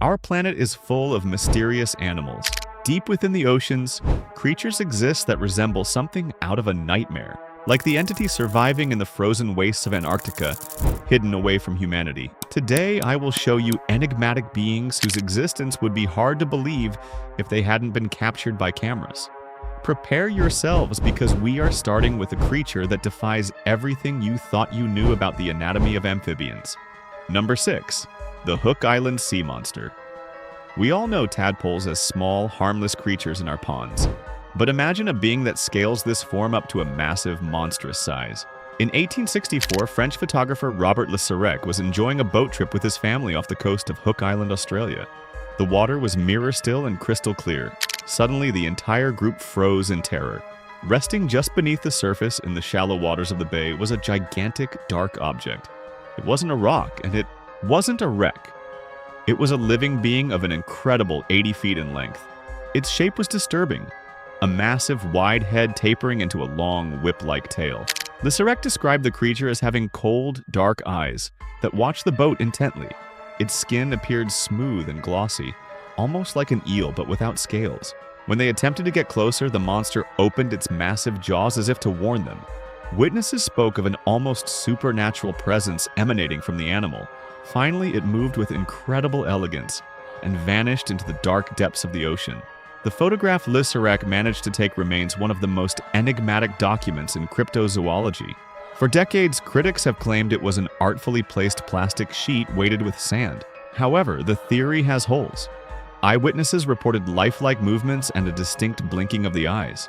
Our planet is full of mysterious animals. Deep within the oceans, creatures exist that resemble something out of a nightmare, like the entity surviving in the frozen wastes of Antarctica, hidden away from humanity. Today, I will show you enigmatic beings whose existence would be hard to believe if they hadn't been captured by cameras. Prepare yourselves because we are starting with a creature that defies everything you thought you knew about the anatomy of amphibians. Number 6. The Hook Island Sea Monster. We all know tadpoles as small, harmless creatures in our ponds. But imagine a being that scales this form up to a massive, monstrous size. In 1864, French photographer Robert Le Sirec was enjoying a boat trip with his family off the coast of Hook Island, Australia. The water was mirror still and crystal clear. Suddenly, the entire group froze in terror. Resting just beneath the surface in the shallow waters of the bay was a gigantic, dark object. It wasn't a rock, and it wasn't a wreck. It was a living being of an incredible 80 feet in length. Its shape was disturbing, a massive, wide head tapering into a long, whip-like tail. Le Sirec described the creature as having cold, dark eyes that watched the boat intently. Its skin appeared smooth and glossy, almost like an eel but without scales. When they attempted to get closer, the monster opened its massive jaws as if to warn them. Witnesses spoke of an almost supernatural presence emanating from the animal. Finally, it moved with incredible elegance and vanished into the dark depths of the ocean. The photograph Le Sirec managed to take remains one of the most enigmatic documents in cryptozoology. For decades, critics have claimed it was an artfully placed plastic sheet weighted with sand. However, the theory has holes. Eyewitnesses reported lifelike movements and a distinct blinking of the eyes.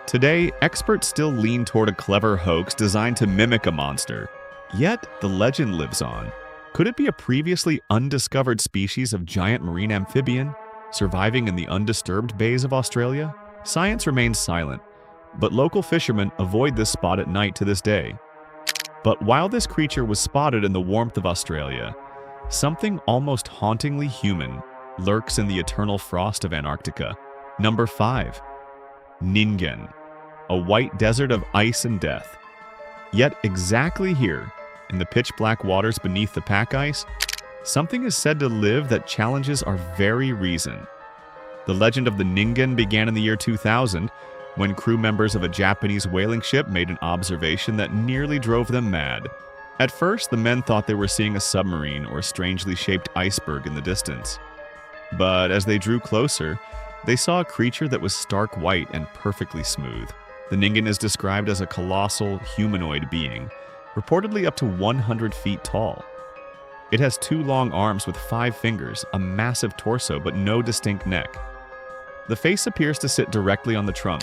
Today, experts still lean toward a clever hoax designed to mimic a monster. Yet, the legend lives on. Could it be a previously undiscovered species of giant marine amphibian, surviving in the undisturbed bays of Australia? Science remains silent, but local fishermen avoid this spot at night to this day. But while this creature was spotted in the warmth of Australia, something almost hauntingly human lurks in the eternal frost of Antarctica. Number 5. Ningen, a white desert of ice and death. Yet exactly here, in the pitch-black waters beneath the pack ice, something is said to live that challenges our very reason. The legend of the Ningen began in the year 2000, when crew members of a Japanese whaling ship made an observation that nearly drove them mad. At first, the men thought they were seeing a submarine or a strangely shaped iceberg in the distance. But as they drew closer, they saw a creature that was stark white and perfectly smooth. The Ningen is described as a colossal, humanoid being, reportedly up to 100 feet tall. It has 2 long arms with 5 fingers, a massive torso, but no distinct neck. The face appears to sit directly on the trunk,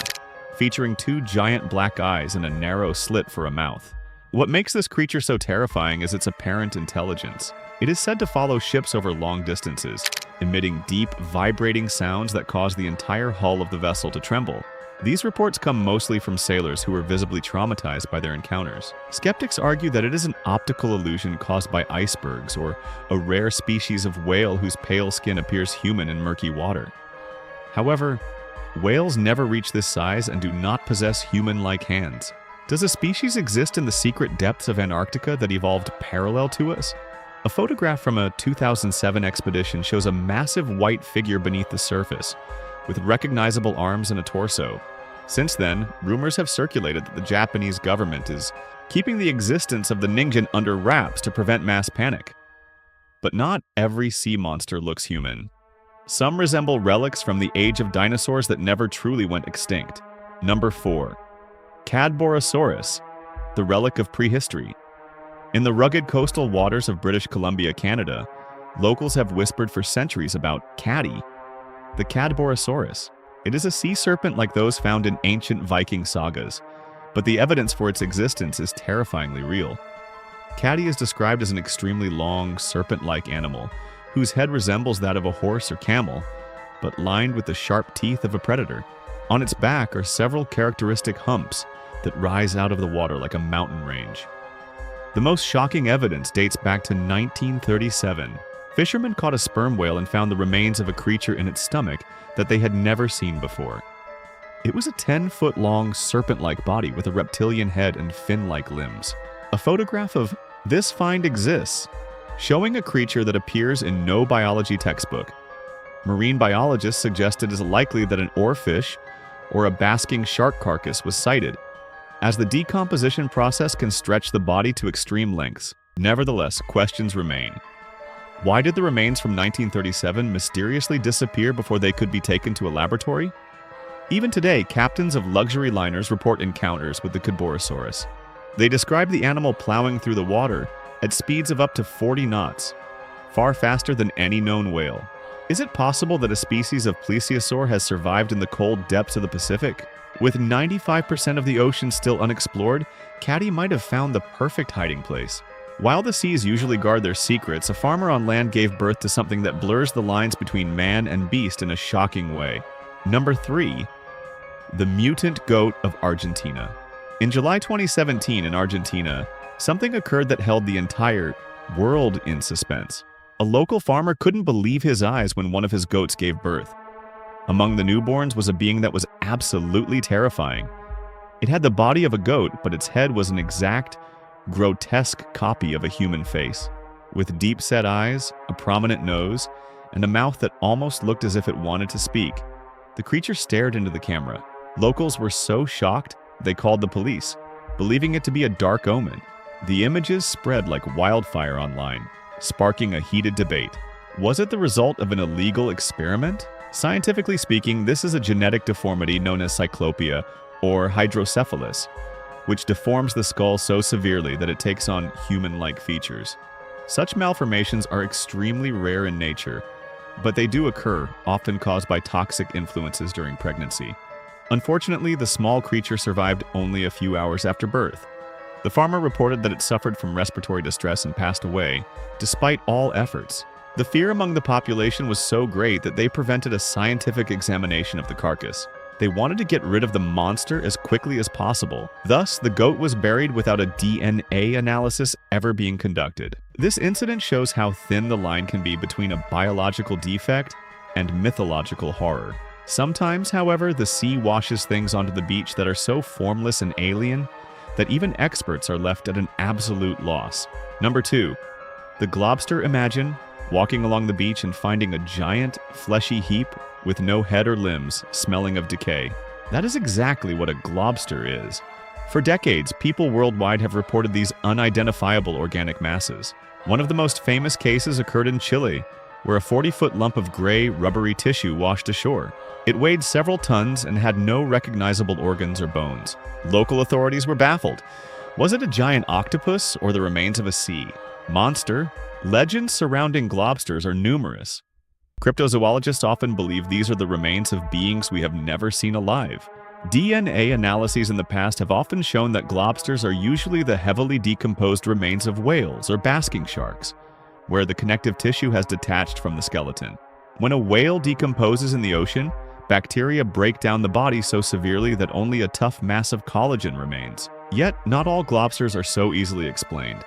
featuring 2 giant black eyes and a narrow slit for a mouth. What makes this creature so terrifying is its apparent intelligence. It is said to follow ships over long distances, emitting deep, vibrating sounds that cause the entire hull of the vessel to tremble. These reports come mostly from sailors who were visibly traumatized by their encounters. Skeptics argue that it is an optical illusion caused by icebergs or a rare species of whale whose pale skin appears human in murky water. However, whales never reach this size and do not possess human-like hands. Does a species exist in the secret depths of Antarctica that evolved parallel to us? A photograph from a 2007 expedition shows a massive white figure beneath the surface, with recognizable arms and a torso. Since then, rumors have circulated that the Japanese government is keeping the existence of the Ningen under wraps to prevent mass panic. But not every sea monster looks human. Some resemble relics from the age of dinosaurs that never truly went extinct. Number 4. Cadborosaurus, the relic of prehistory. In the rugged coastal waters of British Columbia, Canada, locals have whispered for centuries about Caddy, the Cadborosaurus. It is a sea serpent like those found in ancient Viking sagas, but the evidence for its existence is terrifyingly real. Caddy is described as an extremely long, serpent-like animal, whose head resembles that of a horse or camel, but lined with the sharp teeth of a predator. On its back are several characteristic humps that rise out of the water like a mountain range. The most shocking evidence dates back to 1937. Fishermen caught a sperm whale and found the remains of a creature in its stomach that they had never seen before. It was a 10-foot-long serpent-like body with a reptilian head and fin-like limbs. A photograph of this find exists, showing a creature that appears in no biology textbook. Marine biologists suggest it is likely that an oarfish or a basking shark carcass was sighted, as the decomposition process can stretch the body to extreme lengths. Nevertheless, questions remain. Why did the remains from 1937 mysteriously disappear before they could be taken to a laboratory? Even today, captains of luxury liners report encounters with the Cadborosaurus. They describe the animal plowing through the water at speeds of up to 40 knots, far faster than any known whale. Is it possible that a species of plesiosaur has survived in the cold depths of the Pacific? With 95% of the ocean still unexplored, Caddy might have found the perfect hiding place. While the seas usually guard their secrets, a farmer on land gave birth to something that blurs the lines between man and beast in a shocking way. Number 3. The mutant goat of Argentina. In July 2017 in Argentina, something occurred that held the entire world in suspense. A local farmer couldn't believe his eyes when one of his goats gave birth. Among the newborns was a being that was absolutely terrifying. It had the body of a goat, but its head was an exact, grotesque copy of a human face, with deep-set eyes, a prominent nose, and a mouth that almost looked as if it wanted to speak. The creature stared into the camera. Locals were so shocked, they called the police, believing it to be a dark omen. The images spread like wildfire online, sparking a heated debate. Was it the result of an illegal experiment? Scientifically speaking, this is a genetic deformity known as cyclopia, or hydrocephalus, which deforms the skull so severely that it takes on human-like features. Such malformations are extremely rare in nature, but they do occur, often caused by toxic influences during pregnancy. Unfortunately, the small creature survived only a few hours after birth. The farmer reported that it suffered from respiratory distress and passed away, despite all efforts. The fear among the population was so great that they prevented a scientific examination of the carcass. They wanted to get rid of the monster as quickly as possible. Thus, the goat was buried without a DNA analysis ever being conducted. This incident shows how thin the line can be between a biological defect and mythological horror. Sometimes, however, the sea washes things onto the beach that are so formless and alien that even experts are left at an absolute loss. Number 2. The globster. Imagine walking along the beach and finding a giant, fleshy heap with no head or limbs, smelling of decay. That is exactly what a globster is. For decades, people worldwide have reported these unidentifiable organic masses. One of the most famous cases occurred in Chile, where a 40-foot lump of gray, rubbery tissue washed ashore. It weighed several tons and had no recognizable organs or bones. Local authorities were baffled. Was it a giant octopus or the remains of a sea monster? Legends surrounding globsters are numerous. Cryptozoologists often believe these are the remains of beings we have never seen alive. DNA analyses in the past have often shown that globsters are usually the heavily decomposed remains of whales or basking sharks, where the connective tissue has detached from the skeleton. When a whale decomposes in the ocean, bacteria break down the body so severely that only a tough mass of collagen remains. Yet, not all globsters are so easily explained.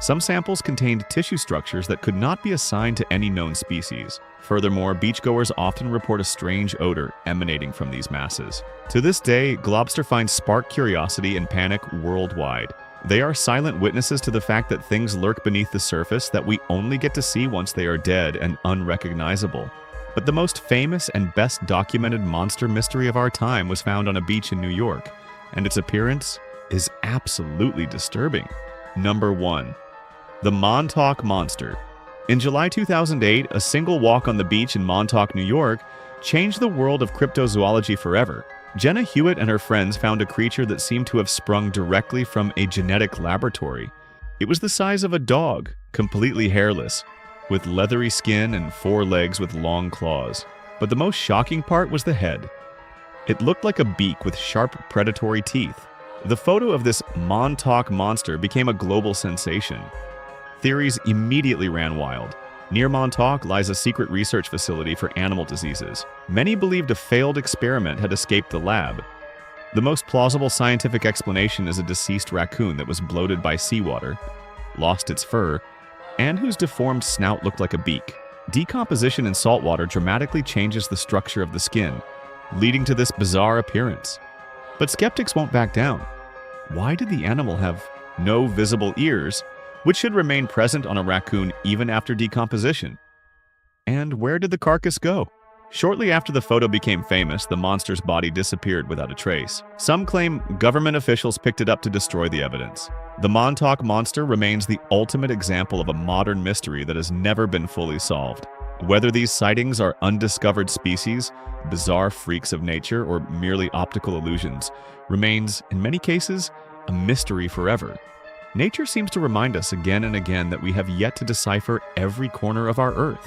Some samples contained tissue structures that could not be assigned to any known species. Furthermore, beachgoers often report a strange odor emanating from these masses. To this day, globster finds spark curiosity and panic worldwide. They are silent witnesses to the fact that things lurk beneath the surface that we only get to see once they are dead and unrecognizable. But the most famous and best documented monster mystery of our time was found on a beach in New York, and its appearance is absolutely disturbing. Number 1. The Montauk Monster. In July 2008, a single walk on the beach in Montauk, New York, changed the world of cryptozoology forever. Jenna Hewitt and her friends found a creature that seemed to have sprung directly from a genetic laboratory. It was the size of a dog, completely hairless, with leathery skin and 4 legs with long claws. But the most shocking part was the head. It looked like a beak with sharp predatory teeth. The photo of this Montauk monster became a global sensation. Theories immediately ran wild. Near Montauk lies a secret research facility for animal diseases. Many believed a failed experiment had escaped the lab. The most plausible scientific explanation is a deceased raccoon that was bloated by seawater, lost its fur, and whose deformed snout looked like a beak. Decomposition in saltwater dramatically changes the structure of the skin, leading to this bizarre appearance. But skeptics won't back down. Why did the animal have no visible ears which should remain present on a raccoon even after decomposition. And where did the carcass go? Shortly after the photo became famous, the monster's body disappeared without a trace. Some claim government officials picked it up to destroy the evidence. The Montauk monster remains the ultimate example of a modern mystery that has never been fully solved. Whether these sightings are undiscovered species, bizarre freaks of nature, or merely optical illusions, remains, in many cases, a mystery forever. Nature seems to remind us again and again that we have yet to decipher every corner of our Earth.